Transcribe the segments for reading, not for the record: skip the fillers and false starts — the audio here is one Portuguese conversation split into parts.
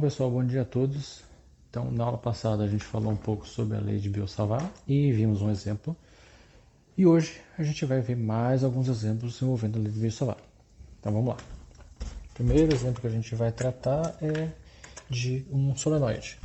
pessoal, bom dia a todos. Então, na aula passada a gente falou um pouco sobre a lei de Biot-Savart e vimos um exemplo. E hoje a gente vai ver mais alguns exemplos envolvendo a lei de Biot-Savart. Então vamos lá. O primeiro exemplo que a gente vai tratar é de um solenoide.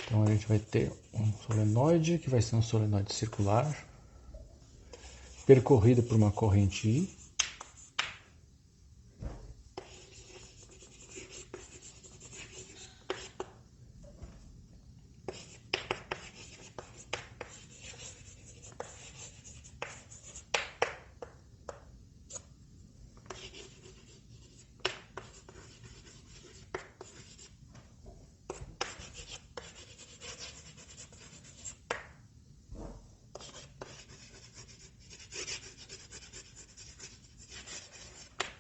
Então a gente vai ter um solenoide que vai ser um solenoide circular, percorrido por uma corrente I.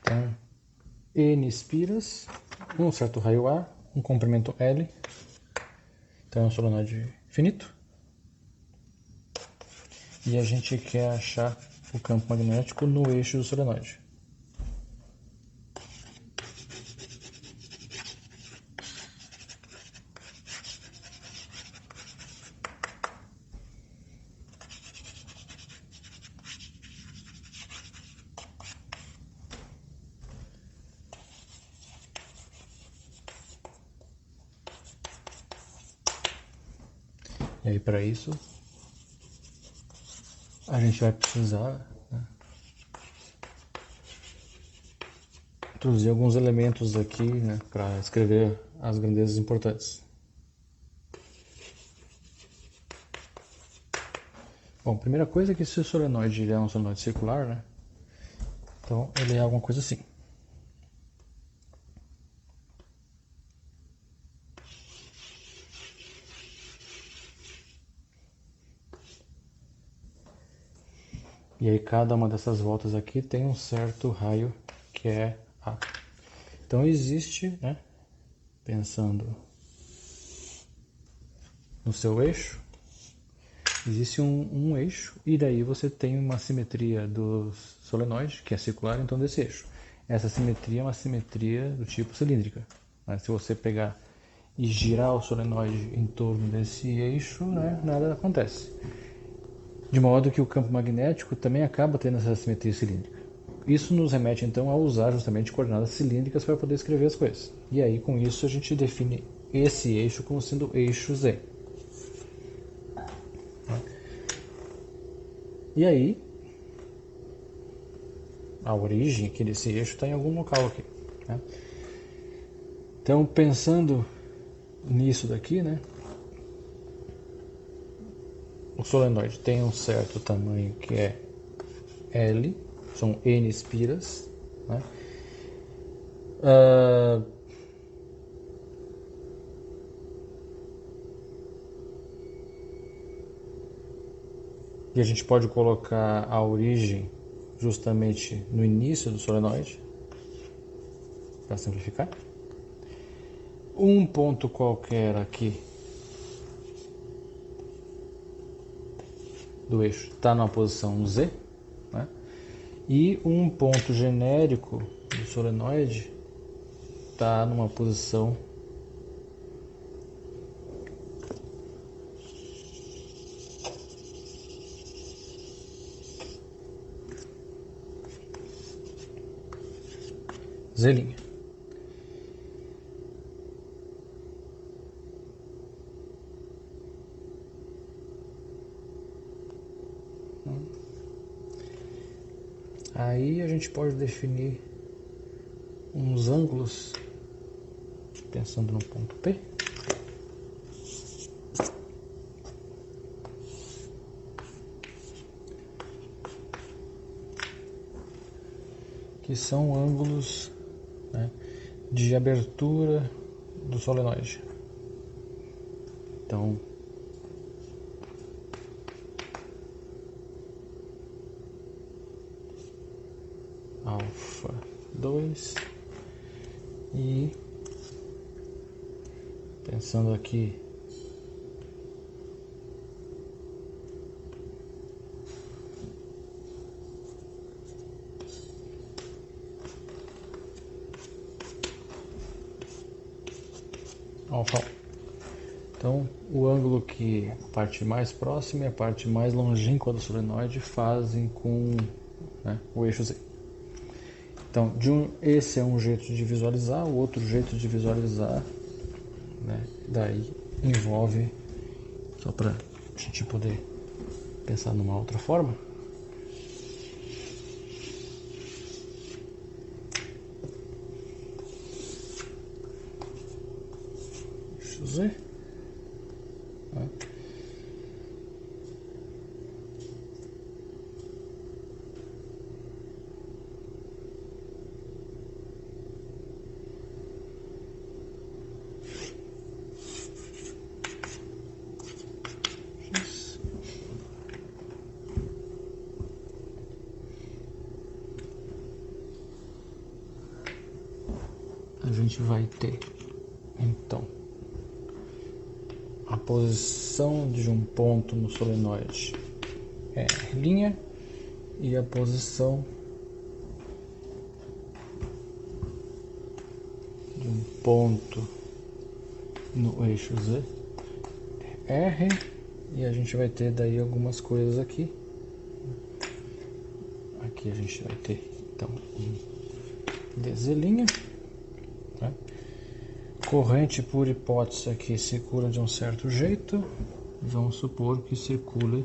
Então, N espiras, um certo raio A, um comprimento L. Então é um solenoide finito. E a gente quer achar o campo magnético no eixo do solenoide. E aí, para isso, a gente vai precisar introduzir alguns elementos aqui para escrever as grandezas importantes. Bom, primeira coisa é que se o solenoide é um solenoide circular, então ele é alguma coisa assim. E aí cada uma dessas voltas aqui tem um certo raio que é A. Então existe, pensando no seu eixo, existe um eixo e daí você tem uma simetria do solenoide, que é circular, então desse eixo. Essa simetria é uma simetria do tipo cilíndrica. Se você pegar e girar o solenoide em torno desse eixo, nada acontece. De modo que o campo magnético também acaba tendo essa simetria cilíndrica. Isso nos remete então a usar justamente coordenadas cilíndricas para poder escrever as coisas. E aí com isso a gente define esse eixo como sendo eixo Z. E aí a origem aqui desse eixo está em algum local aqui. Então pensando nisso daqui, o solenoide tem um certo tamanho que é L, são N espiras, e a gente pode colocar a origem justamente no início do solenoide, para simplificar. Um ponto qualquer aqui do eixo está na posição Z, e um ponto genérico do solenoide está numa posição Z'. Aí a gente pode definir uns ângulos, pensando no ponto P. Que são ângulos de abertura do solenoide. Então, alfa 2 e Pensando aqui, então o ângulo que a parte mais próxima e a parte mais longínqua do solenoide fazem com, né, o eixo Z. Então, esse é um jeito de visualizar, o outro jeito de visualizar, né, daí envolve, só para a gente poder pensar numa outra forma, eixo Z, né? A gente vai ter, então, a posição de um ponto no solenoide é linha e a posição de um ponto no eixo Z é R, e a gente vai ter daí algumas coisas aqui. Aqui a gente vai ter então um DZ', né? Corrente, por hipótese, aqui circula de um certo jeito. Vamos supor que circule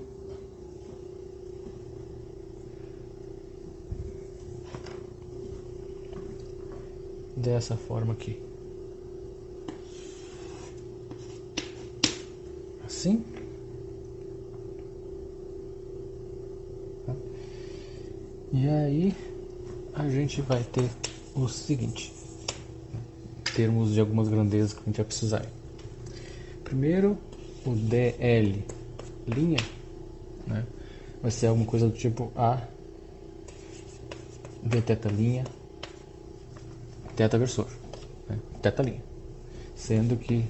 dessa forma aqui, assim. E aí a gente vai ter o seguinte, termos de algumas grandezas que a gente vai precisar. Primeiro, o DL linha, né, vai ser alguma coisa do tipo A d θ linha θ versor, né, θ linha, sendo que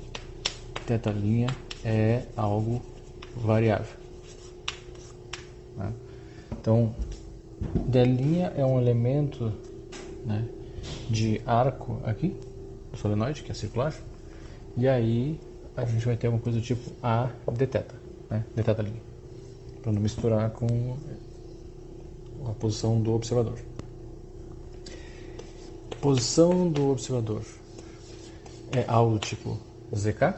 θ linha é algo variável, né? Então, D' é um elemento, né, de arco aqui do solenoide, que é circular, e aí a gente vai ter alguma coisa do tipo A dθ, né, dθ', para não misturar com a posição do observador. Posição do observador é algo do tipo zk,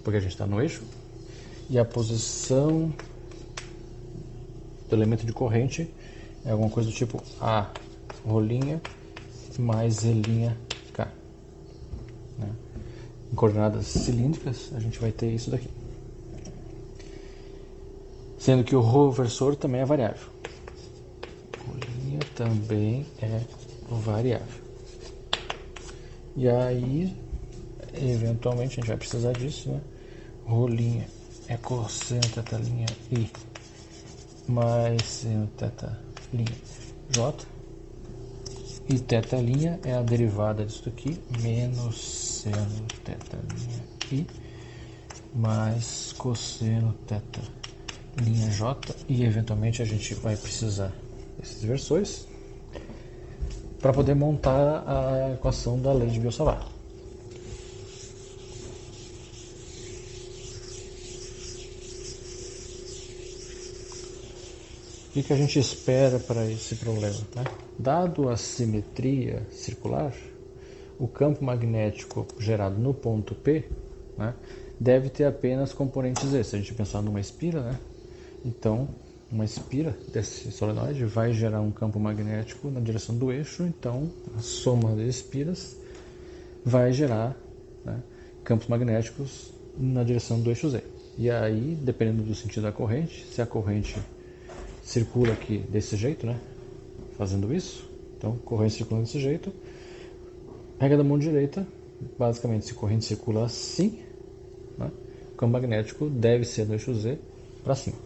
porque a gente está no eixo, e a posição do elemento de corrente é alguma coisa do tipo A rolinha mais Z' K, né? Em coordenadas cilíndricas a gente vai ter isso daqui, sendo que o ρ versor também é variável. Rolinha também é variável. E aí, eventualmente, a gente vai precisar disso, né? Rolinha é cosseno θ' I mais seno θ' J. E θ' é a derivada disso aqui, menos seno θ' I mais cosseno θ' J. E eventualmente a gente vai precisar desses versores para poder montar a equação da lei de Biot-Savart. O que a gente espera para esse problema, né? Dado a simetria circular, o campo magnético gerado no ponto P, né, deve ter apenas componentes Z. Se a gente pensar numa espira, né, então uma espira desse solenoide vai gerar um campo magnético na direção do eixo, então a soma de espiras vai gerar, né, campos magnéticos na direção do eixo Z. E aí, dependendo do sentido da corrente, se a corrente circula aqui desse jeito, né, fazendo isso, então corrente circulando desse jeito, regra da mão direita, basicamente se a corrente circula assim, né, o campo magnético deve ser do eixo Z para cima.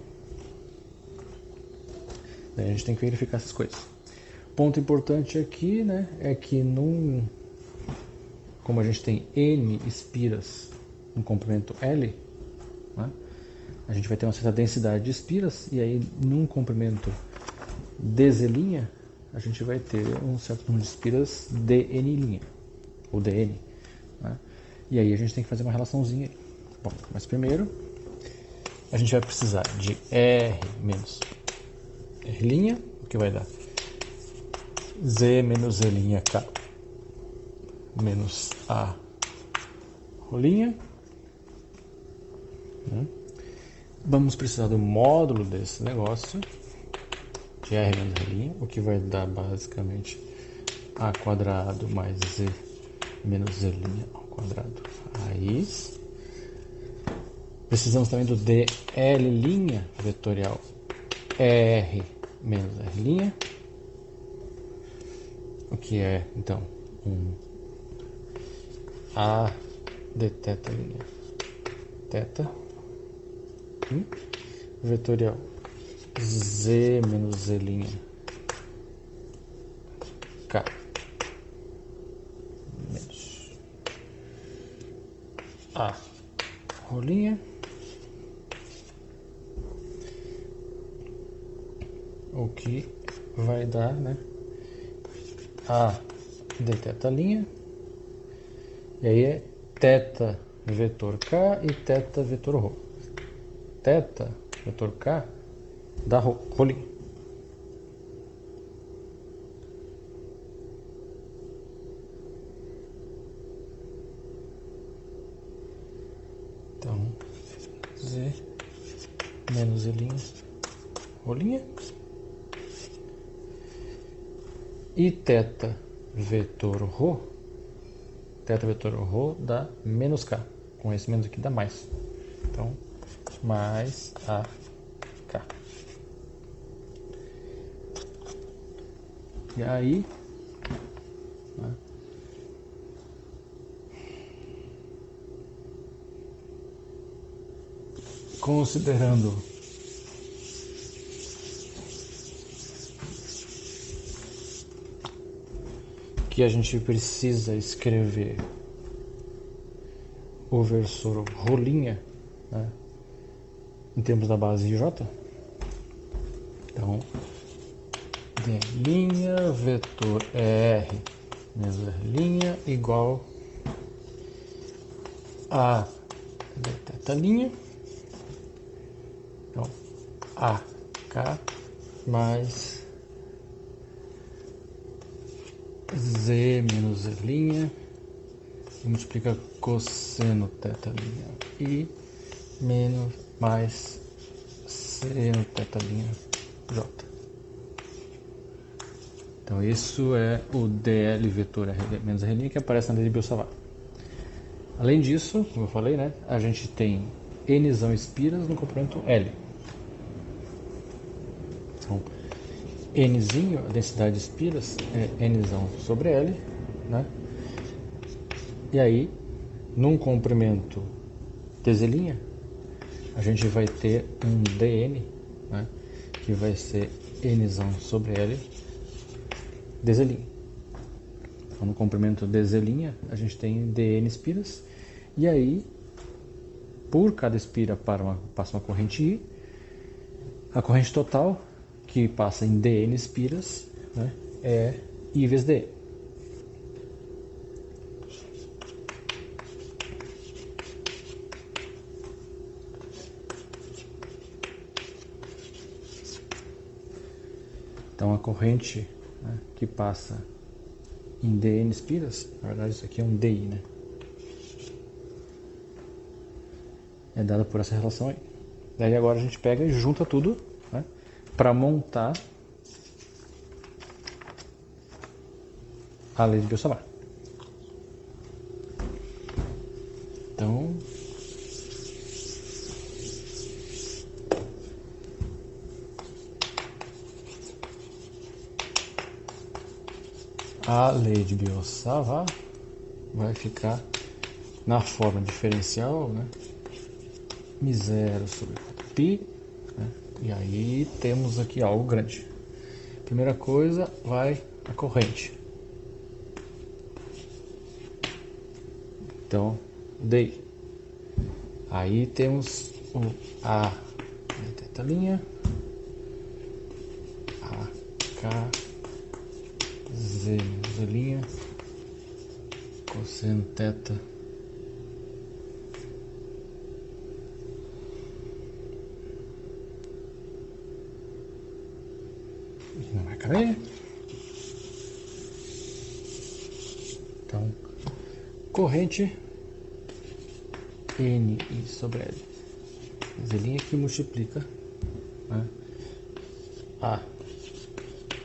Daí a gente tem que verificar essas coisas. Ponto importante aqui, né, é que como a gente tem N espiras no comprimento L, né, a gente vai ter uma certa densidade de espiras, e aí num comprimento dz', a gente vai ter um certo número de espiras dn', ou dn. Né? E aí a gente tem que fazer uma relaçãozinha aí. Bom, mas primeiro a gente vai precisar de R menos R', o que vai dar Z menos Z'K menos A rolinha. Vamos precisar do módulo desse negócio, de R menos R', o que vai dar basicamente A quadrado mais Z menos Z' ao quadrado raiz. Precisamos também do dl' vetorial R menos R', o que é, então, um A de θ, vetorial Z menos Z' K menos A rolinha, o que vai dar, né, A de θ', e aí é θ vetor K e θ vetor ρ. Θ vetor K dá rolinha. Então, Z menos Z' rolinha. E θ vetor ρ dá menos K. Com esse menos aqui dá mais. Então, mais AK. E aí, né, considerando que a gente precisa escrever o versor rolinha, né, em termos da base de J. Então, d' vetor R menos R' igual a de θ', então AK mais Z menos Z', multiplica cosseno θ' e menos mais seno θ' J. Então isso é o dl vetor R menos R' que aparece na lei de Biot-Savart. Além disso, como eu falei, né, a gente tem nzão espiras no comprimento L. Então, nzinho, a densidade de espiras, é nzão sobre L, né? E aí, num comprimento dz', a gente vai ter um dn, né, que vai ser nzão sobre L dz'. Então, no comprimento dz', a gente tem dn espiras, e aí, por cada espira passa uma corrente I, a corrente total, que passa em dn espiras, né, é I vezes dn. Então a corrente, né, que passa em dn espiras, na verdade isso aqui é um di, né, é dada por essa relação aí. Daí agora a gente pega e junta tudo, né, para montar a lei de Biot-Savart. Então, a lei de Biot-Savart vai ficar na forma diferencial, né, μ0 sobre π, né, e aí temos aqui algo grande. Primeira coisa, vai a corrente. Então, dei Aí temos o A de tetalinha, A, K, Z linha, cosseno teta, não vai caber. Então, corrente N I sobre L, Z' que multiplica, né, A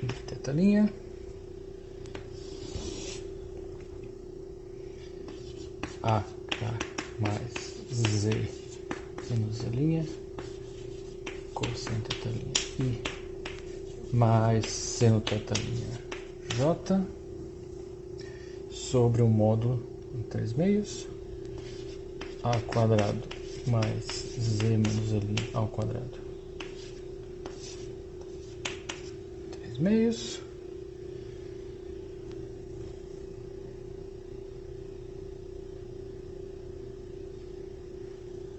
de tetalinha, A, K mais Z menos Z', cosseno tetalinha I mais seno tetalinha J sobre o módulo em 3 meios, A quadrado mais Z menos L ao quadrado, 3 meios,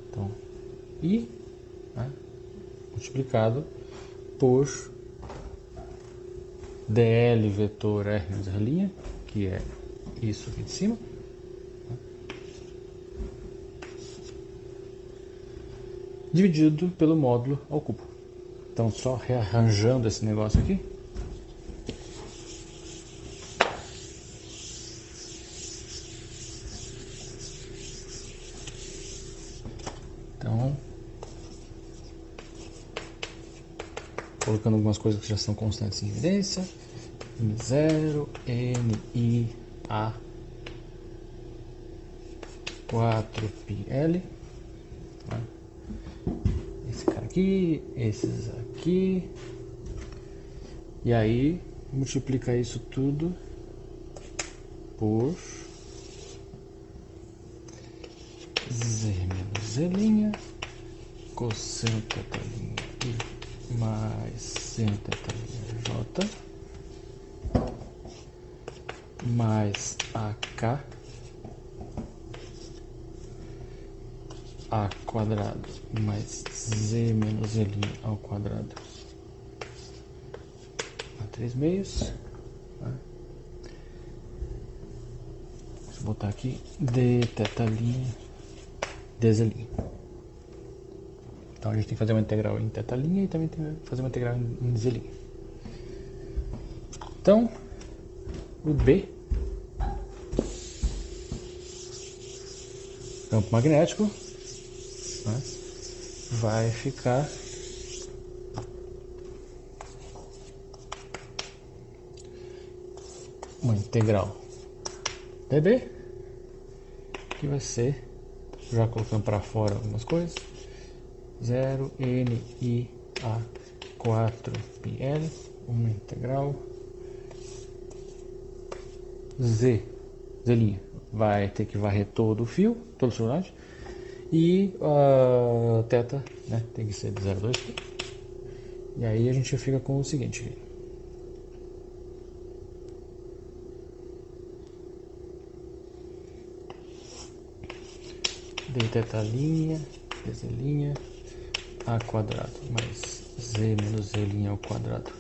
então, I, né, multiplicado por dl vetor R menos R', que é isso aqui de cima, dividido pelo módulo ao cubo. Então, só rearranjando esse negócio aqui, então, colocando algumas coisas que já são constantes em evidência, M0, NI, A, 4πL, né? Esse cara aqui, esses aqui, e aí multiplica isso tudo por Z menos Z', cosseno tetalinha I mais seno tetalinha J, mais AK, A quadrado mais Z menos Z' ao quadrado, a 3 meios, né? Deixa eu botar aqui D tetalinha DZ'. Então a gente tem que fazer uma integral em tetalinha e também tem que fazer uma integral em Z'. Então, o B, campo magnético, né, vai ficar uma integral dB, que vai ser, já colocando para fora algumas coisas, 0 N I A 4πL, uma integral Z vai ter que varrer todo o fio, todo o solenoide, e a θ, né, tem que ser de 0 a 2, e aí a gente fica com o seguinte, dθ', dz', A quadrado mais Z menos Z' ao quadrado,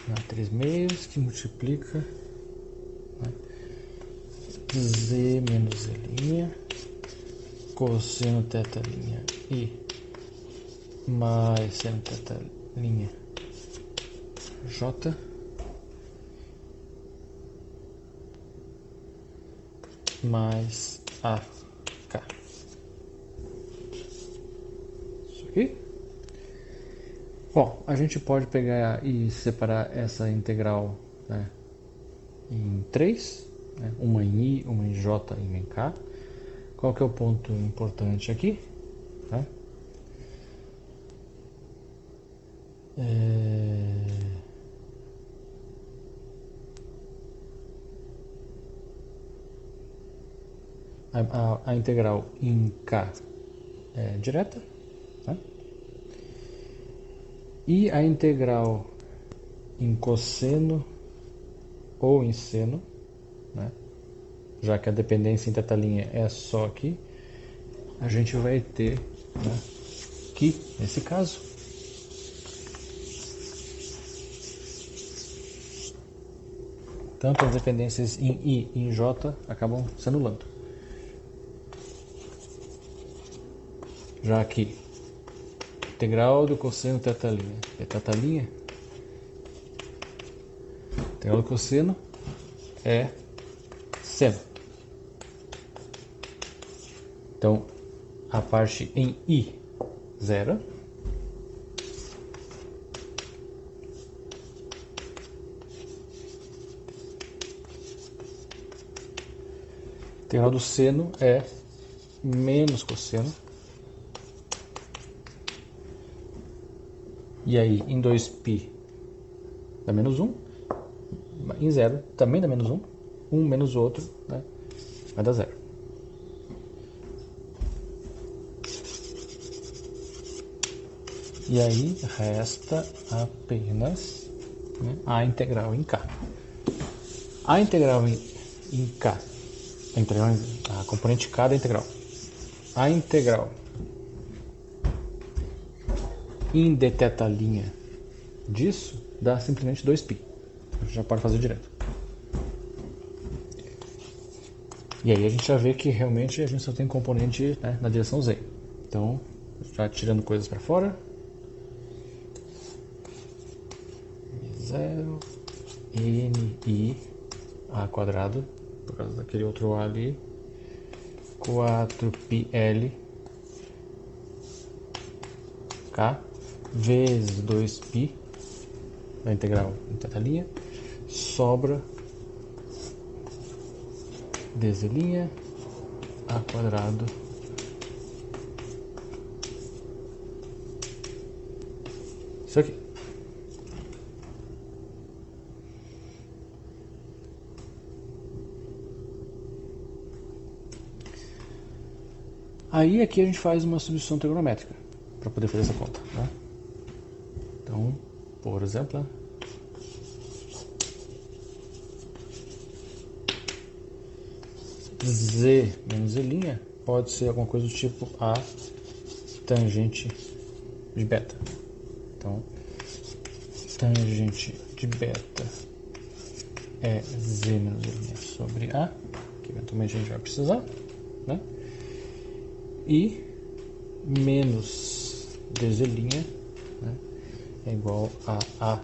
na 3 meios, que multiplica, né, Z menos Z', cosseno tetalinha I mais seno tetalinha J, mais AK. Isso aqui. Bom, a gente pode pegar e separar essa integral, né, em 3, né, uma em I, uma em J e uma em K. Qual que é o ponto importante aqui? Né? A integral em K é direta, né? E a integral em cosseno ou em seno, né, já que a dependência em θ' é só aqui, a gente vai ter, né, que, nesse caso, tanto as dependências em I e em J acabam se anulando. Já que integral do cosseno θ' é θ', integral do cosseno é seno. Então, a parte em I, zero. Integral do seno é menos cosseno. E aí, em 2π dá menos 1. Em zero também dá menos 1. Um menos o outro, né, vai dar zero. E aí resta apenas, né, a integral em K. A integral em K, a componente K da integral. A integral em dθ' disso dá simplesmente 2π. A gente já pode fazer direto. E aí a gente já vê que realmente a gente só tem componente, né, na direção z. Então, já tirando coisas para fora. 0 ni a quadrado, por causa daquele outro a ali, 4πl k vezes 2π da integral em θ', sobra dz' a quadrado isso aqui. Aí aqui a gente faz uma substituição trigonométrica para poder fazer essa conta, né? Então, por exemplo, z menos z' pode ser alguma coisa do tipo a tangente de beta. Então, tangente de beta é z menos z' sobre a, que eventualmente a gente vai precisar, né? E menos dz', né, é igual a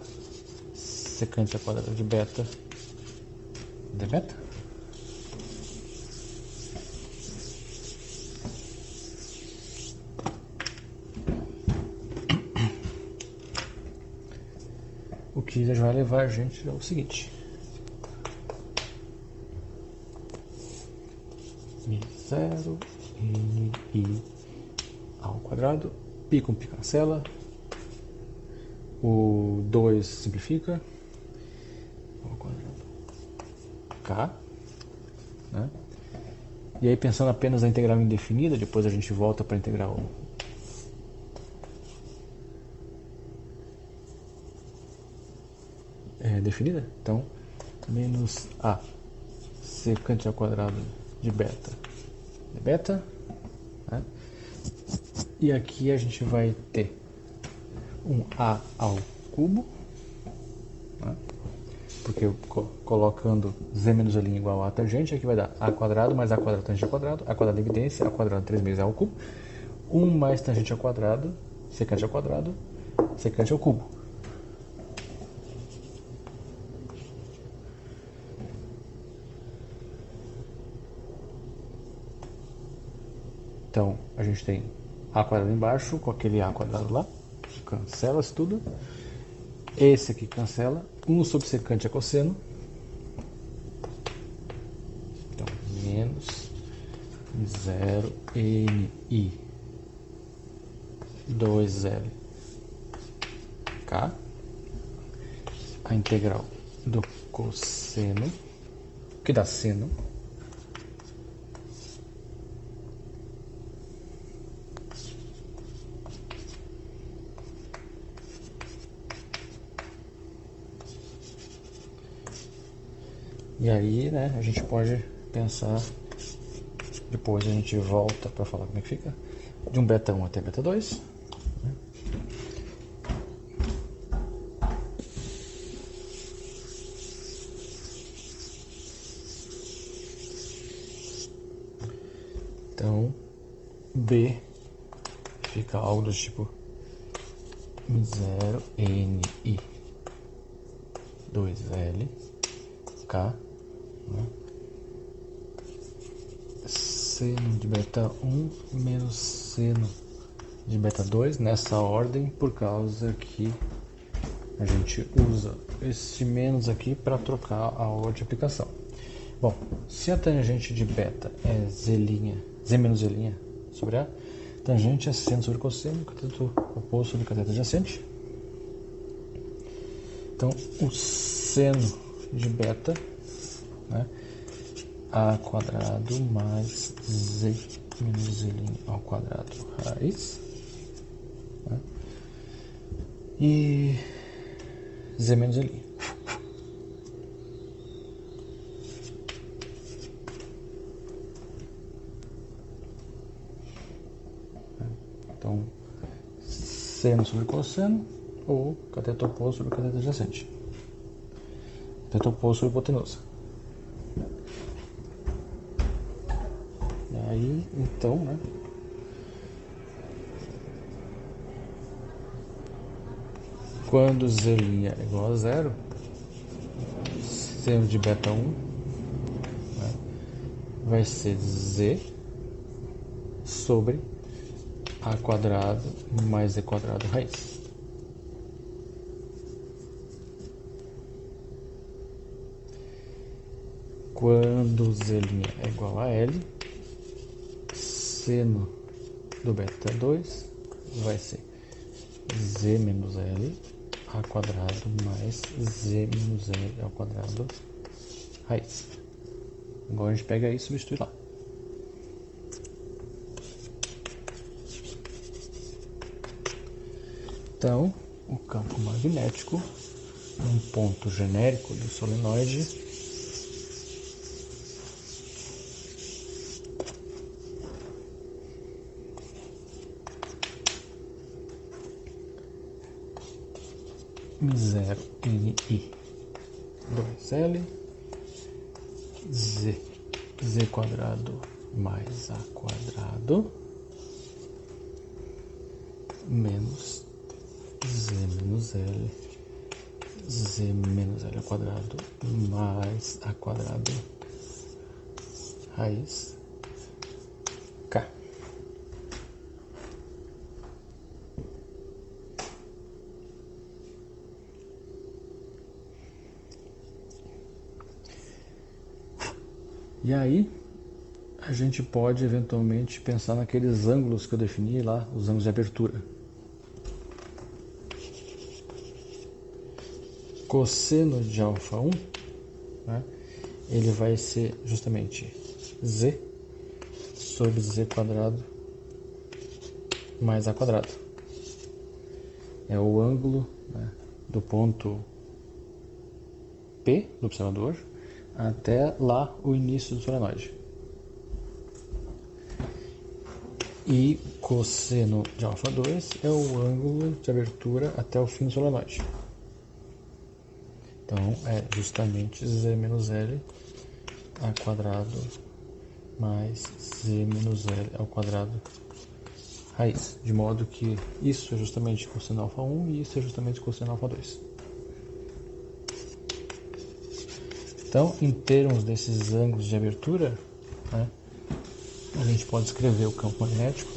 secante ao quadrado de beta de beta. O que já vai levar a gente ao seguinte: zero ni ao quadrado, π com π cancela, o 2 simplifica, ao quadrado k, né? E aí, pensando apenas na integral indefinida, depois a gente volta para a integral definida. Então, menos a secante ao quadrado de beta de beta, né? E aqui a gente vai ter um a ao cubo, né? Porque colocando z menos z' igual a tangente, aqui vai dar a quadrado mais a quadrado tangente ao quadrado, a quadrado evidência, a quadrado 3 vezes a ao cubo, 1 mais tangente ao quadrado, secante ao cubo. Então, a gente tem a quadrado embaixo, com aquele a quadrado lá, cancela-se tudo. Esse aqui cancela, 1 sobre secante é cosseno. Então, menos 0 ni 2l k, a integral do cosseno, que dá seno, e aí, né, a gente pode pensar, depois a gente volta para falar como é que fica, de um beta 1 até beta 2. Então, B fica algo do tipo 0NI 2L K, né? Seno de beta 1 menos seno de beta 2, nessa ordem, por causa que a gente usa esse menos aqui para trocar a ordem de aplicação. Bom, se a tangente de beta é Z menos Z' sobre A, tangente é seno sobre cosseno, cateto oposto sobre cateto adjacente. Então, o seno de beta, né, A quadrado mais Z menos Z' ao quadrado raiz, né, e Z menos Z'. Então, seno sobre cosseno ou cateto oposto sobre cateto adjacente. Cateto oposto sobre hipotenusa. E aí, então, né? Quando Z' é igual a 0, seno de beta 1, né, vai ser Z sobre A quadrado mais Z quadrado raiz. Quando Z' é igual a L, seno do beta 2 vai ser Z menos L A quadrado mais Z menos L ao quadrado raiz. Agora a gente pega isso e substitui lá. Então, o campo magnético, um ponto genérico do solenoide, M0 NI 2L Z quadrado mais A quadrado menos Z menos L ao quadrado mais A quadrado raiz K. E aí a gente pode eventualmente pensar naqueles ângulos que eu defini lá, os ângulos de abertura. Cosseno de alfa 1, né, ele vai ser justamente Z sobre Z quadrado mais A quadrado. É o ângulo, né, do ponto P do observador até lá o início do solenoide. E cosseno de alfa 2 é o ângulo de abertura até o fim do solenoide. Então, é justamente Z menos L A quadrado mais Z menos L ao quadrado raiz. De modo que isso é justamente cosseno alfa 1 e isso é justamente cosseno alfa 2. Então, em termos desses ângulos de abertura, né, a gente pode escrever o campo magnético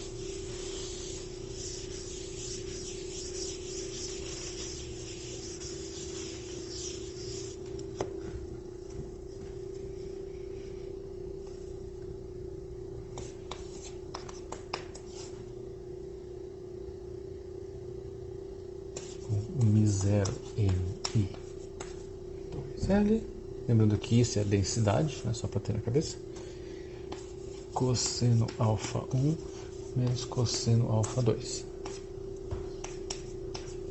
M0 NI 2L. Lembrando que isso é a densidade, né, só para ter na cabeça. Cosseno alfa 1 menos cosseno alfa 2.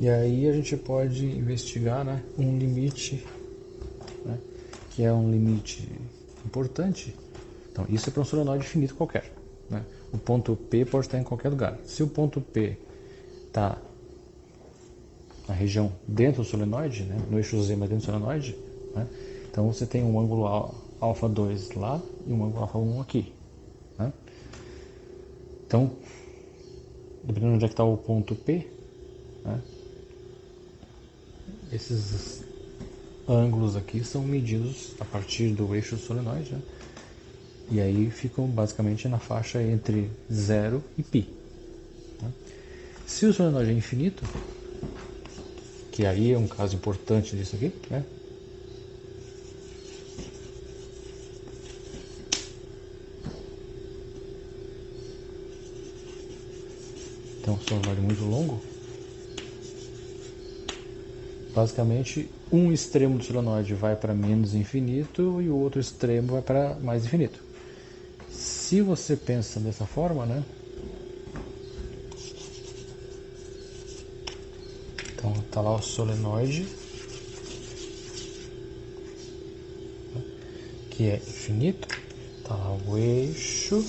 E aí a gente pode investigar, né, um limite, né, que é um limite importante, Então, isso é para um solenoide finito qualquer, né? O ponto P pode estar em qualquer lugar. Se o ponto P está na região dentro do solenoide, né? No eixo Z, mas dentro do solenoide, né? Então você tem um ângulo alfa 2 lá e um ângulo alfa 1 aqui, né? Então, dependendo de onde é que está o ponto P, né? Esses ângulos aqui são medidos a partir do eixo solenoide, né? E aí ficam basicamente na faixa entre 0 e π. Né? Se o solenoide é infinito, que aí é um caso importante disso aqui, né? Então, um solenoide muito longo, basicamente um extremo do solenoide vai para menos infinito e o outro extremo vai para mais infinito. Se você pensa dessa forma, né? Então tá lá o solenoide, que é infinito, tá lá o eixo,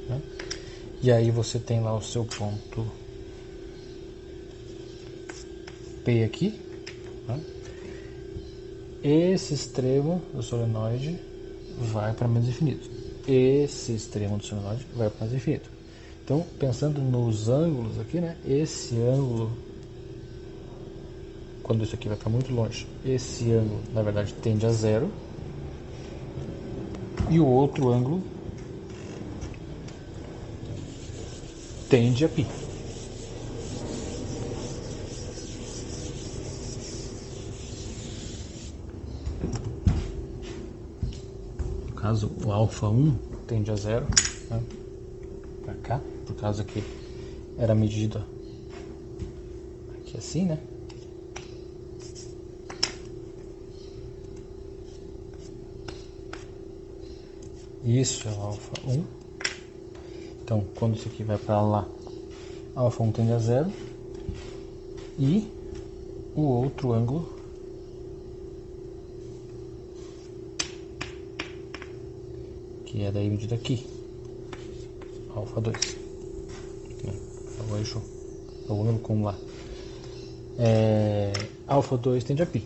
né? E aí você tem lá o seu ponto P aqui, né? Esse extremo do solenoide vai para menos infinito. Esse extremo do solenoide vai para mais infinito. Então, pensando nos ângulos aqui, né? Esse ângulo, quando isso aqui vai para muito longe, esse ângulo, na verdade, tende a 0. E o outro ângulo tende a π. No caso, o alfa 1 tende a 0, né? Para cá, por causa que era medida aqui assim, né? Isso é o alfa 1. Então, quando isso aqui vai para lá, alfa 1 tende a 0. E o outro ângulo que é daí medida aqui, alfa 2. É o eixo, é o ângulo com lá. Alfa 2 tende a π.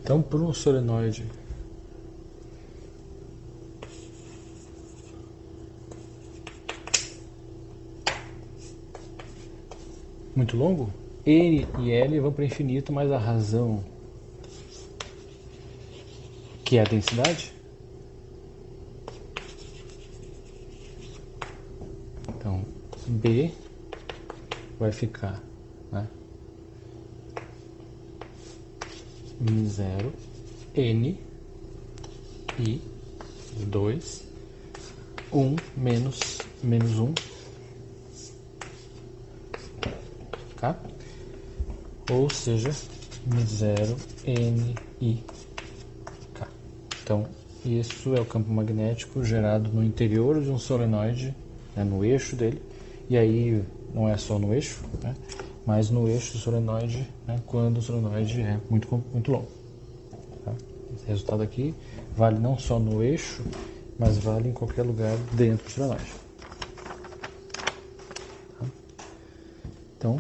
Então, para um solenoide muito longo, N e L vão para o infinito, mas a razão, que é a densidade, então B vai ficar, né, M0 N I 2 1 menos 1, tá? Ou seja, M0 N I K. Então, isso é o campo magnético gerado no interior de um solenoide, né, no eixo dele, e aí não é só no eixo, né, mas no eixo do solenoide, né, quando o solenoide é muito longo. Tá? Esse resultado aqui vale não só no eixo, mas vale em qualquer lugar dentro do solenoide. Tá? Então,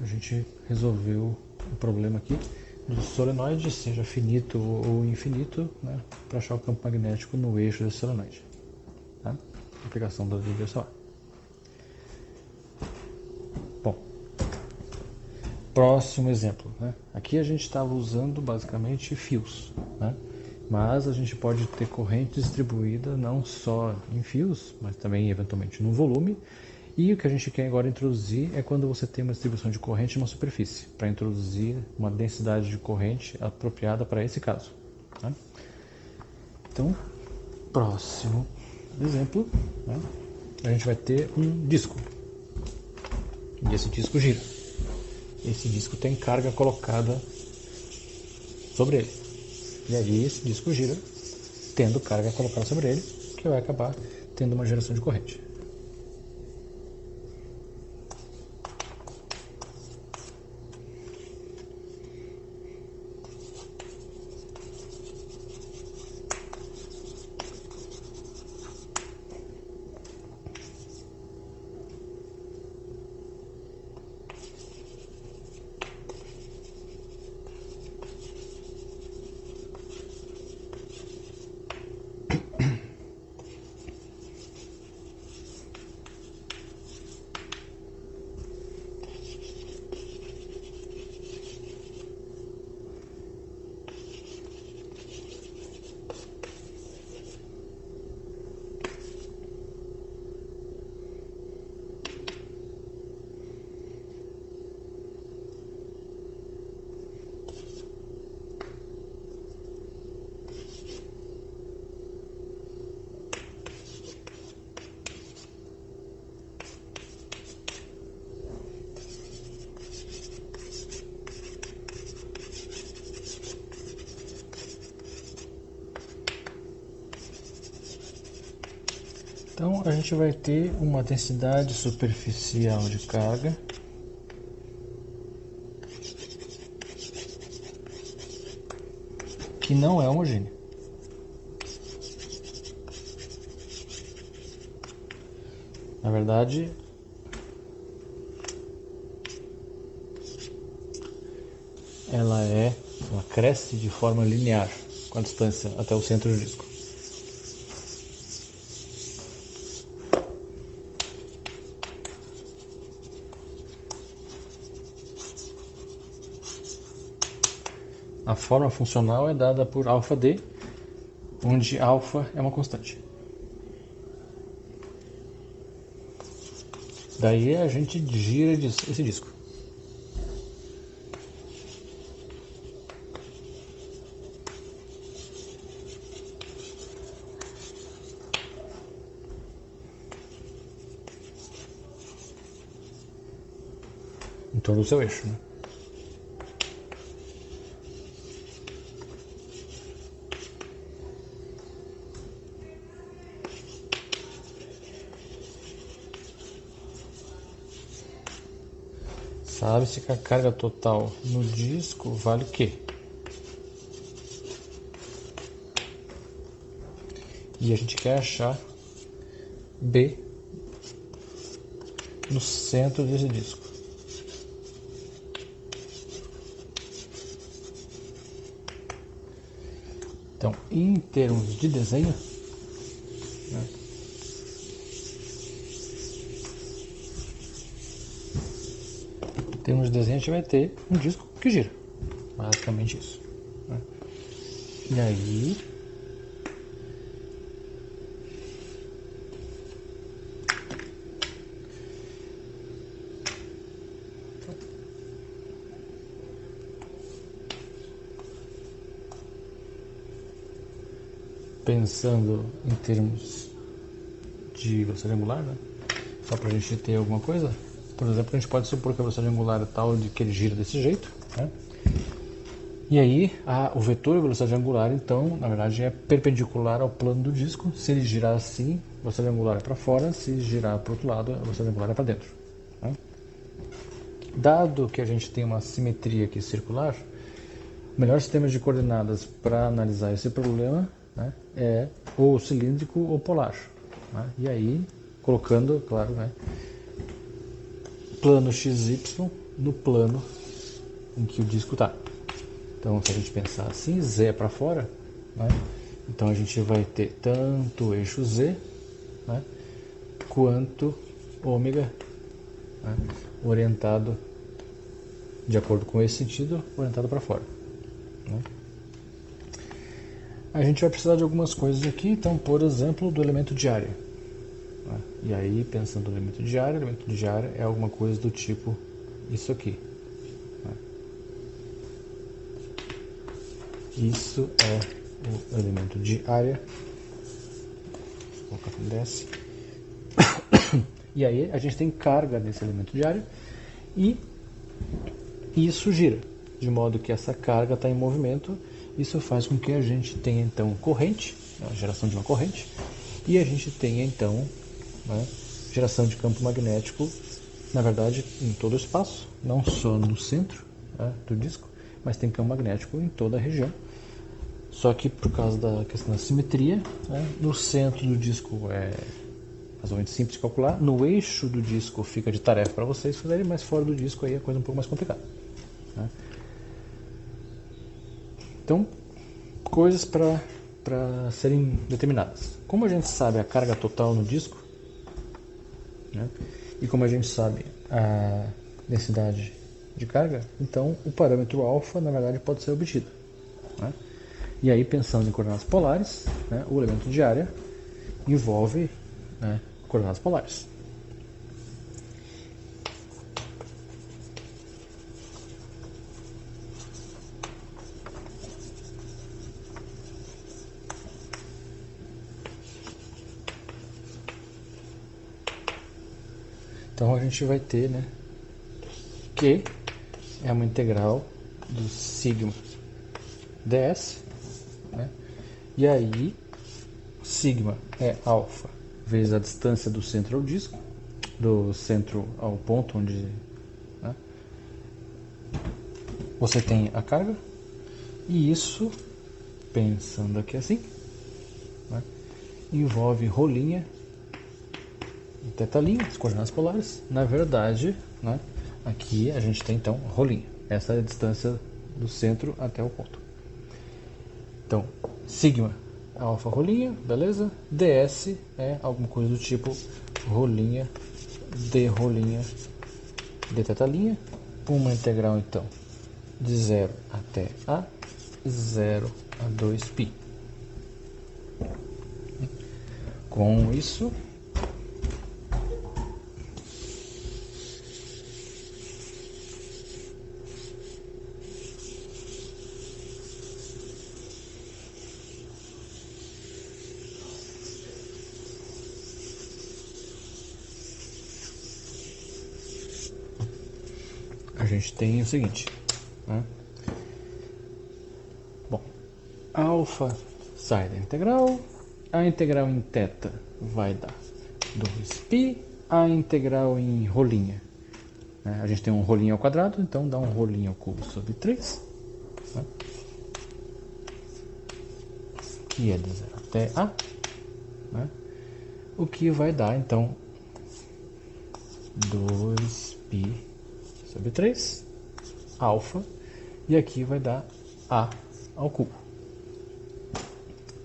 a gente resolveu o problema aqui do solenoide, seja finito ou infinito, né, para achar o campo magnético no eixo desse solenoide. Tá? Aplicação da energia solar. Bom, próximo exemplo, né? Aqui a gente estava usando basicamente fios, né? Mas a gente pode ter corrente distribuída não só em fios, mas também eventualmente no volume. E o que a gente quer agora introduzir é quando você tem uma distribuição de corrente em uma superfície, para introduzir uma densidade de corrente apropriada para esse caso. Né? Então, próximo exemplo, né? A gente vai ter um disco. E esse disco gira. Esse disco tem carga colocada sobre ele. E aí esse disco gira, tendo carga colocada sobre ele, que vai acabar tendo uma geração de corrente. Então a gente vai ter uma densidade superficial de carga que não é homogênea. Na verdade, ela cresce de forma linear com a distância até o centro do disco. A forma funcional é dada por αd, onde α é uma constante. Daí a gente gira esse disco. Em torno do seu eixo, né? Sabe-se que a carga total no disco vale o quê? E a gente quer achar B no centro desse disco. Então, em termos de desenho, né, a gente vai ter um disco que gira. Basicamente isso. Né? E aí, pensando em termos de velocidade angular, né? Só para a gente ter alguma coisa, por exemplo, a gente pode supor que a velocidade angular é tal de que ele gira desse jeito, né? E aí o vetor velocidade angular, então, na verdade é perpendicular ao plano do disco. Se ele girar assim, a velocidade angular é para fora; se girar para o outro lado, a velocidade angular é para dentro, né? Dado que a gente tem uma simetria aqui circular, o melhor sistema de coordenadas para analisar esse problema, né, é ou cilíndrico ou polar, né? E aí, colocando, claro, né, plano XY no plano em que o disco está. Então, se a gente pensar assim, Z é para fora, né, então a gente vai ter tanto o eixo Z, né, quanto ômega, né, orientado de acordo com esse sentido, orientado para fora, né. A gente vai precisar de algumas coisas aqui, então, por exemplo, do elemento de área, né? E aí, pensando no elemento de área é alguma coisa do tipo isso aqui, né? Isso é o elemento de área. Vou colocar como desce. E aí a gente tem carga nesse elemento de área e isso gira, de modo que essa carga está em movimento. Isso faz com que a gente tenha então corrente, a geração de uma corrente, E a gente tem então, né, geração de campo magnético, na verdade, em todo o espaço, não só no centro, né, do disco, mas tem campo magnético em toda a região. Só que por causa da questão da simetria, né, no centro do disco é razoavelmente simples de calcular, no eixo do disco fica de tarefa para vocês fazerem, mas fora do disco aí é coisa um pouco mais complicada. Né? Então, coisas para serem determinadas. Como a gente sabe a carga total no disco, né? E como a gente sabe a densidade de carga, então o parâmetro alfa na verdade pode ser obtido. Né? E aí, pensando em coordenadas polares, né, o elemento de área envolve, né, coordenadas polares. Então a gente vai ter, né, Q é uma integral do sigma ds, né, e aí sigma é alfa vezes a distância do centro ao disco, do centro ao ponto onde, né, você tem a carga, e isso, pensando aqui assim, né, envolve rolinha e tetalinha, as coordenadas polares. Na verdade, né, aqui a gente tem então rolinha. Essa é a distância do centro até o ponto. Então, sigma alfa rolinha, beleza? ds é alguma coisa do tipo rolinha d tetalinha. Uma integral então de 0 até a 0 a 2π. Com isso, a gente tem o seguinte, né? Bom, alfa sai da integral, a integral em θ vai dar 2π, a integral em rolinha, né? A gente tem um rolinho ao quadrado, então dá um rolinho ao cubo sobre 3, né? Que é de 0 até a, né? O que vai dar então 2π sobre 3 alfa, e aqui vai dar a ao cubo,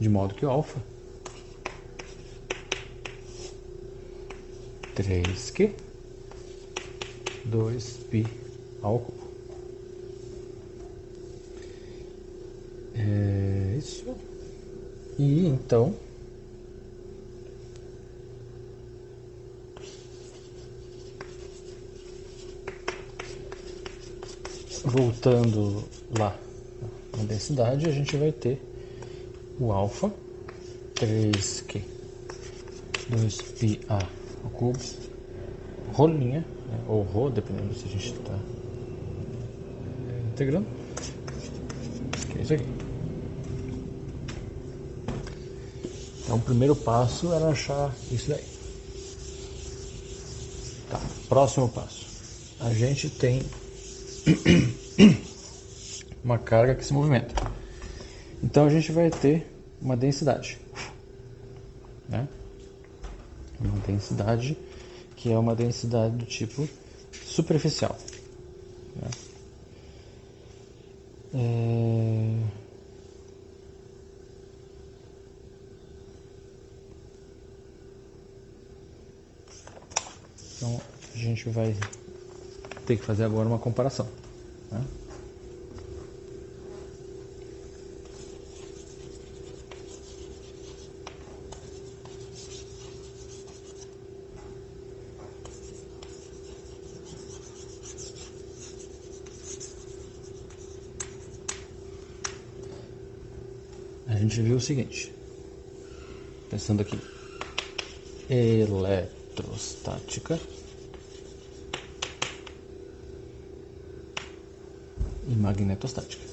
de modo que o alfa 3q 2π ao cubo. É isso. E então voltando lá na densidade, a gente vai ter o alfa 3q 2πa ao cubo, rolinha, né, ou rho, dependendo se a gente está integrando, que é isso aqui. Então o primeiro passo era achar isso daí. Tá, próximo passo. A gente tem uma carga que se movimenta. Então a gente vai ter uma densidade, né? Uma densidade que é uma densidade do tipo superficial, né? Então a gente vai ter que fazer agora uma comparação, né? A gente viu o seguinte, pensando aqui, eletrostática e magnetostática.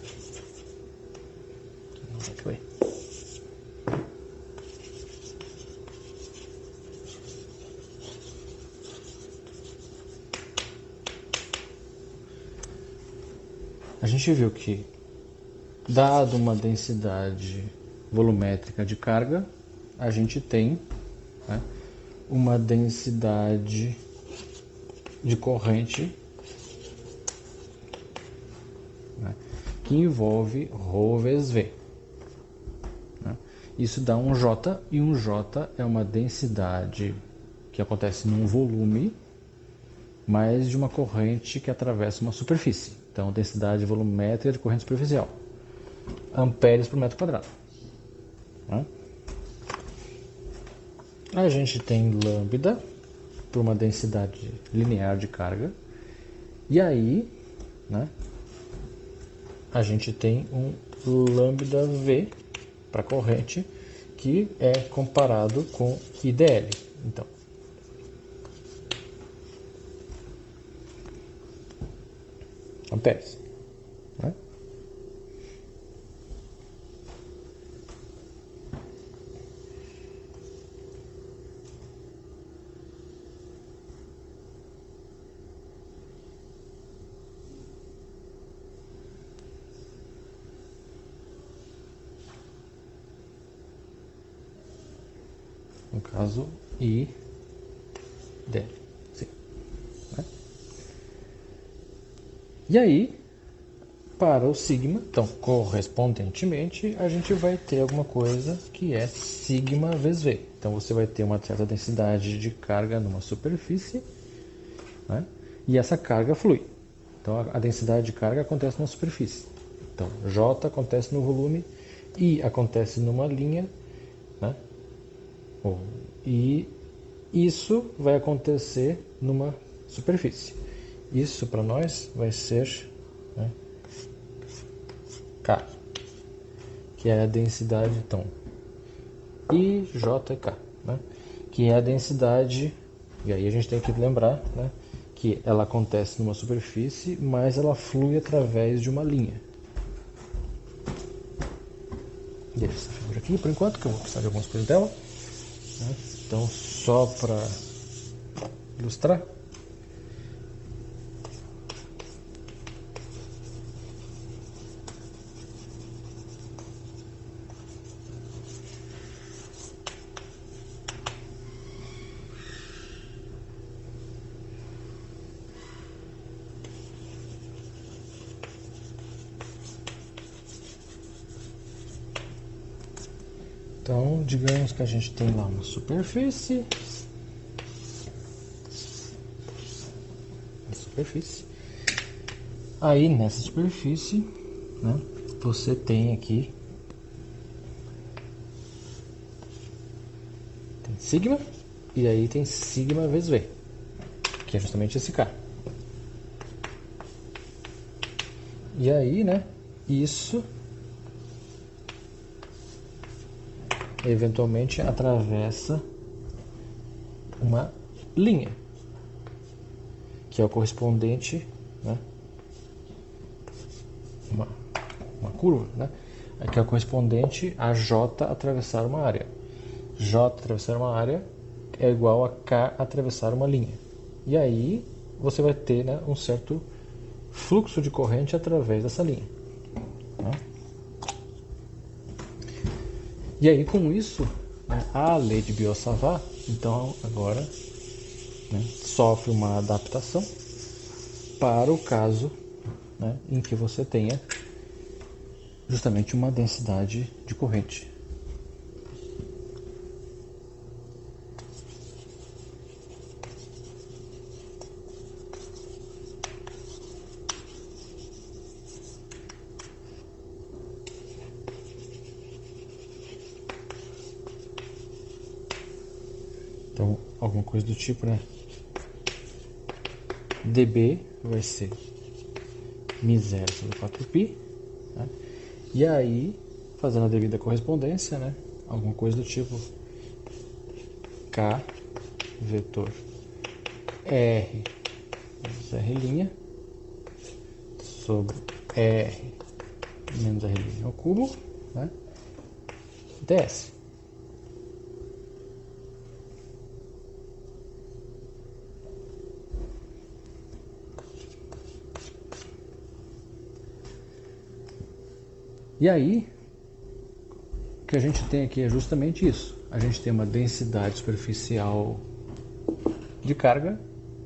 A gente viu que, dado uma densidade volumétrica de carga, a gente tem, né, uma densidade de corrente, né, que envolve ρ vezes V. Né? Isso dá um J, e um J é uma densidade que acontece num volume, mas de uma corrente que atravessa uma superfície. Então, densidade volumétrica de corrente superficial. Amperes por metro quadrado. Né? A gente tem lambda por uma densidade linear de carga. E aí, né, a gente tem um lambda V para corrente, que é comparado com IDL. Então, amperes. Né? No caso, I dele. Sim. Né? E aí, para o sigma, então, correspondentemente, a gente vai ter alguma coisa que é sigma vezes V. Então, você vai ter uma certa densidade de carga numa superfície, né? E essa carga flui. Então, a densidade de carga acontece numa superfície. Então, J acontece no volume, I acontece numa linha, né? E isso vai acontecer numa superfície. Isso para nós vai ser, né, K, que é a densidade, então, IJK, né, que é a densidade, e aí a gente tem que lembrar, né, que ela acontece numa superfície, mas ela flui através de uma linha. Deixa essa figura aqui por enquanto, que eu vou precisar de algumas coisas dela. Né? Então, só para ilustrar. Então, digamos que a gente tem lá uma superfície. Aí, nessa superfície, né, você tem aqui tem sigma, e aí tem sigma vezes V, que é justamente esse K. E aí, né, isso eventualmente atravessa uma linha, que é o correspondente, né, uma curva, né, que é o correspondente a J atravessar uma área. J atravessar uma área é igual a K atravessar uma linha. E aí você vai ter, né, um certo fluxo de corrente através dessa linha. Né? E aí, com isso, né, a lei de Biot-Savart, então, agora, né, sofre uma adaptação para o caso, né, em que você tenha justamente uma densidade de corrente. Então, alguma coisa do tipo, né? dB vai ser μ0 sobre 4π, né? E aí, fazendo a devida correspondência, né? Alguma coisa do tipo K vetor R menos R' sobre R menos R' ao cubo, né? ds. E aí, o que a gente tem aqui é justamente isso. A gente tem uma densidade superficial de carga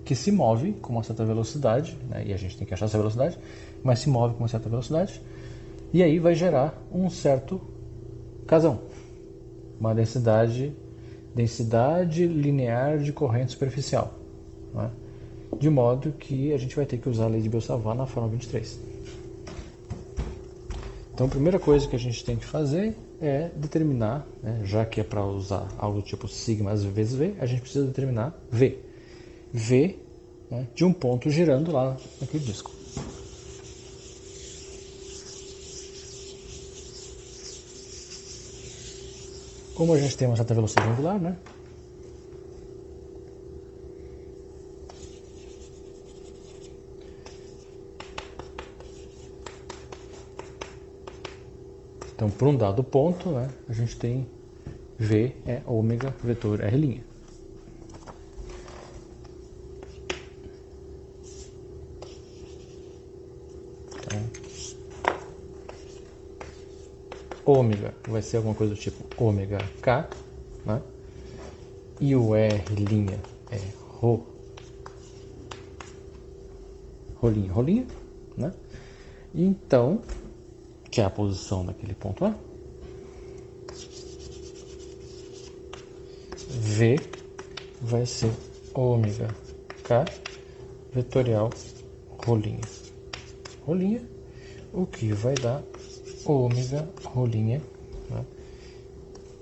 que se move com uma certa velocidade, né? E a gente tem que achar essa velocidade, mas se move com uma certa velocidade, e aí vai gerar um certo casão, uma densidade linear de corrente superficial, né? De modo que a gente vai ter que usar a lei de Biot-Savart na forma 23. Então a primeira coisa que a gente tem que fazer é determinar, né, já que é para usar algo do tipo sigma vezes V, a gente precisa determinar V. V, né, de um ponto girando lá naquele disco. Como a gente tem uma certa velocidade angular, né? Então, por um dado ponto, né, a gente tem V é ômega vetor R'. Então, ômega vai ser alguma coisa do tipo ômega K, né? E o R' é Rho, rolinha, né? Então, que é a posição daquele ponto A, V vai ser ômega K vetorial rolinha, o que vai dar ômega rolinha, né?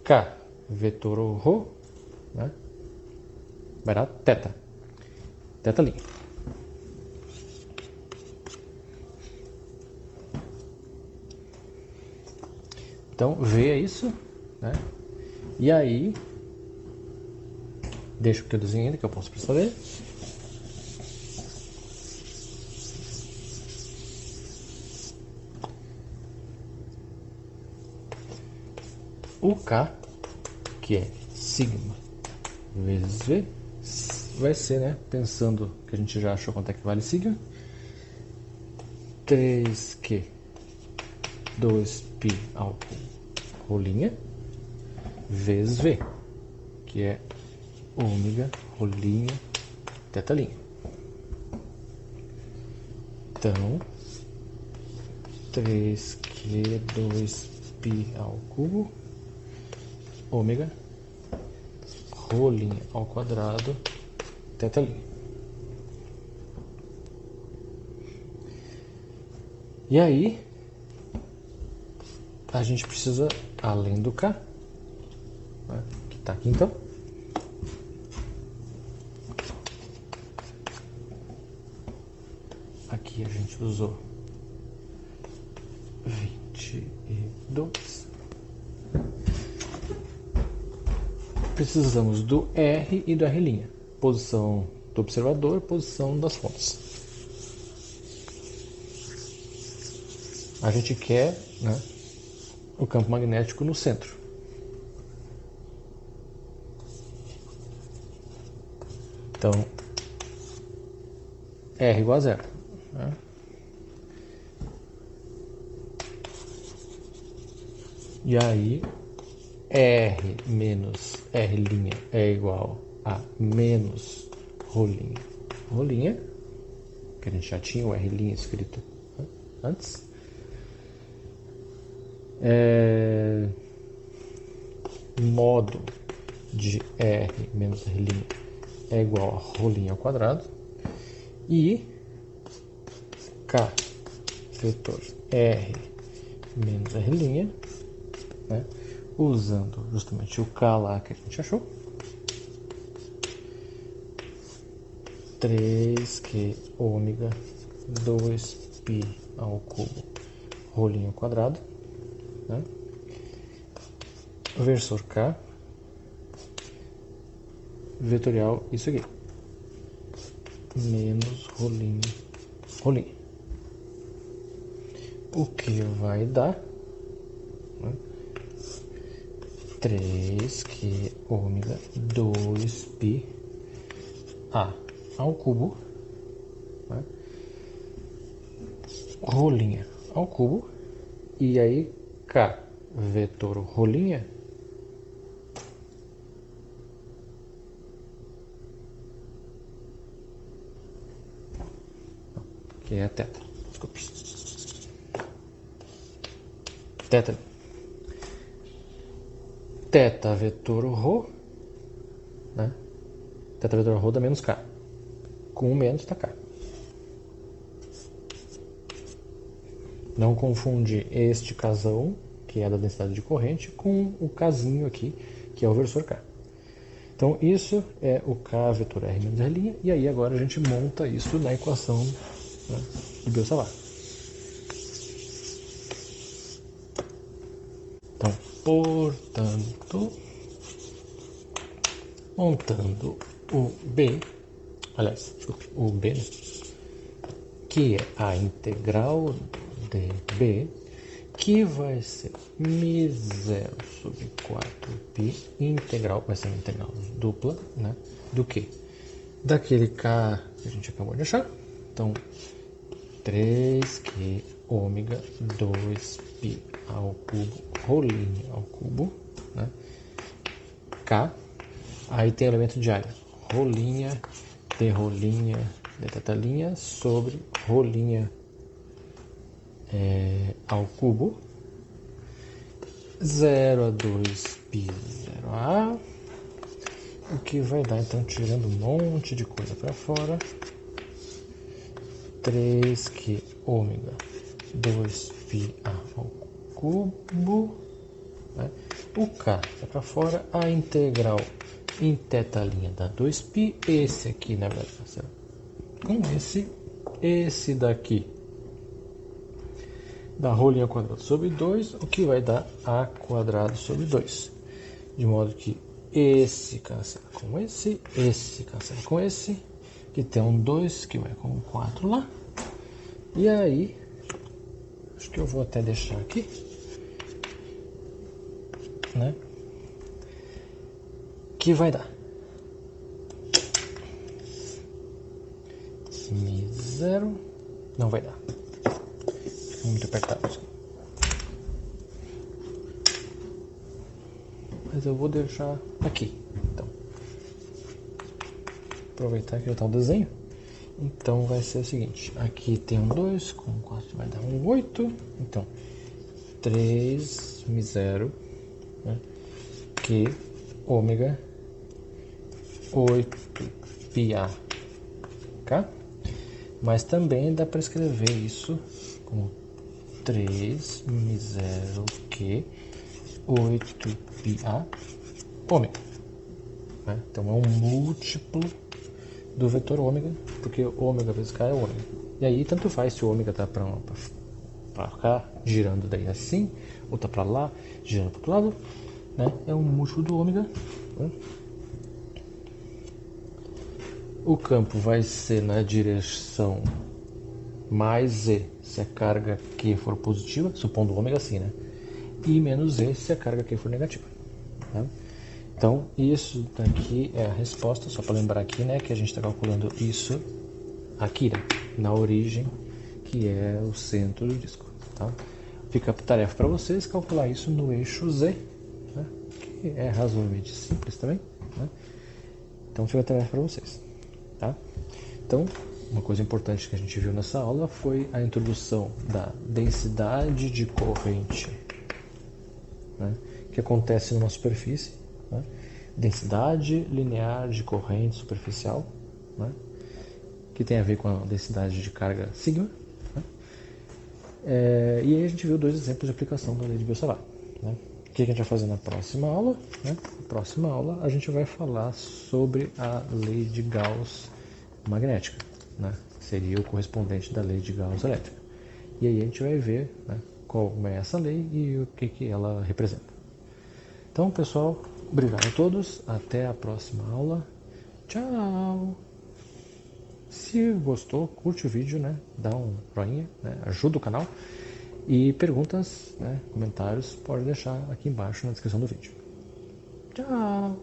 K vetor Rho, né? Vai dar teta linha. Então V é isso, né? E aí, deixa que eu desenhe ainda, que eu posso precisar dele. O K, que é sigma vezes V, vai ser, né, pensando que a gente já achou quanto é que vale sigma, 3Q 2π ao cubo rolinha vezes V, que é ômega rolinha teta linha. Então, 3Q 2π ao cubo ômega rolinha ao quadrado teta linha. E aí, a gente precisa, além do K, né, que está aqui então, aqui a gente usou 22. Precisamos do R e do R', posição do observador, posição das fontes. A gente quer, né, o campo magnético no centro. Então, R igual a zero, né? E aí, R menos R' é igual a menos rolinha, que a gente já tinha o R' escrito antes. Modo de R menos R' é igual a rolinha ao quadrado. E K vetor R menos R', né, usando justamente o K lá que a gente achou, 3Q ômega 2π ao cubo rolinho ao quadrado, né, versor K vetorial isso aqui, menos rolinho, o que vai dar, né, 3Q ômega 2π A ao cubo, né, rolinha ao cubo, e aí K vetor rolinha, que é θ. Desculpe. Θ vetor ρ, né? Θ vetor ρ dá menos K. Com menos dá K. Não confunde este Kzão, que é da densidade de corrente, com o Kzinho aqui, que é o versor K. Então isso é o K vetor R menos R', e aí agora a gente monta isso na equação, né, de Biot-Savart. Então, portanto, montando o B, aliás, desculpe, o B, né, que é a integral de B, que vai ser μ0 sobre 4π integral, vai ser uma integral dupla, né? Do que? Daquele K que a gente acabou de achar. Então, 3Q ômega 2π ao cubo, rolinha ao cubo, né? K, aí tem elemento de área, rolinha de tetalinha sobre rolinha ao cubo, 0 a 2π 0a, o que vai dar, então, tirando um monte de coisa para fora, 3Q ômega 2πa ao cubo, né? O K vai para fora, a integral em tetalinha dá 2π, esse aqui na verdade vai ser com esse daqui dá rolinha ao quadrado sobre 2, o que vai dar A quadrado sobre 2. De modo que esse cancela com esse cancela com esse, que tem um 2 que vai com um 4 lá. E aí, acho que eu vou até deixar aqui, né? Que vai dar μ0, não vai dar. Muito apertado isso. Mas eu vou deixar aqui. Então, aproveitar que já está o desenho. Então vai ser o seguinte: aqui tem um 2, com 4 vai dar um 8. Então, 3 μ0, né, que ômega 8πa K. Mas também dá para escrever isso como 3 μ0 Q 8πa ômega, né? Então é um múltiplo do vetor ômega, porque ômega vezes K é ômega. E aí tanto faz se o ômega está para cá, girando daí assim, ou está para lá, girando para o outro lado, né? É um múltiplo do ômega, né? O campo vai ser na direção mais Z se a carga Q for positiva, supondo o ômega assim, né? E menos Z se a carga Q for negativa, né? Então, isso daqui é a resposta, só para lembrar aqui, né, que a gente está calculando isso aqui, né, na origem, que é o centro do disco, tá? Fica a tarefa para vocês calcular isso no eixo Z, né, que é razoavelmente simples também, né? Então, fica a tarefa para vocês, tá? Então, uma coisa importante que a gente viu nessa aula foi a introdução da densidade de corrente, né, que acontece numa superfície, né, densidade linear de corrente superficial, né, que tem a ver com a densidade de carga sigma, né, e aí a gente viu dois exemplos de aplicação da lei de Biot-Savart, né. O que a gente vai fazer na próxima aula? Né? Na próxima aula a gente vai falar sobre a lei de Gauss magnética, né? Seria o correspondente da lei de Gauss elétrica. E aí a gente vai ver, né, como é essa lei e o que ela representa. Então, pessoal, obrigado a todos. Até a próxima aula. Tchau! Se gostou, curte o vídeo, né? Dá um joinha, né? Ajuda o canal. E perguntas, né, comentários, pode deixar aqui embaixo na descrição do vídeo. Tchau!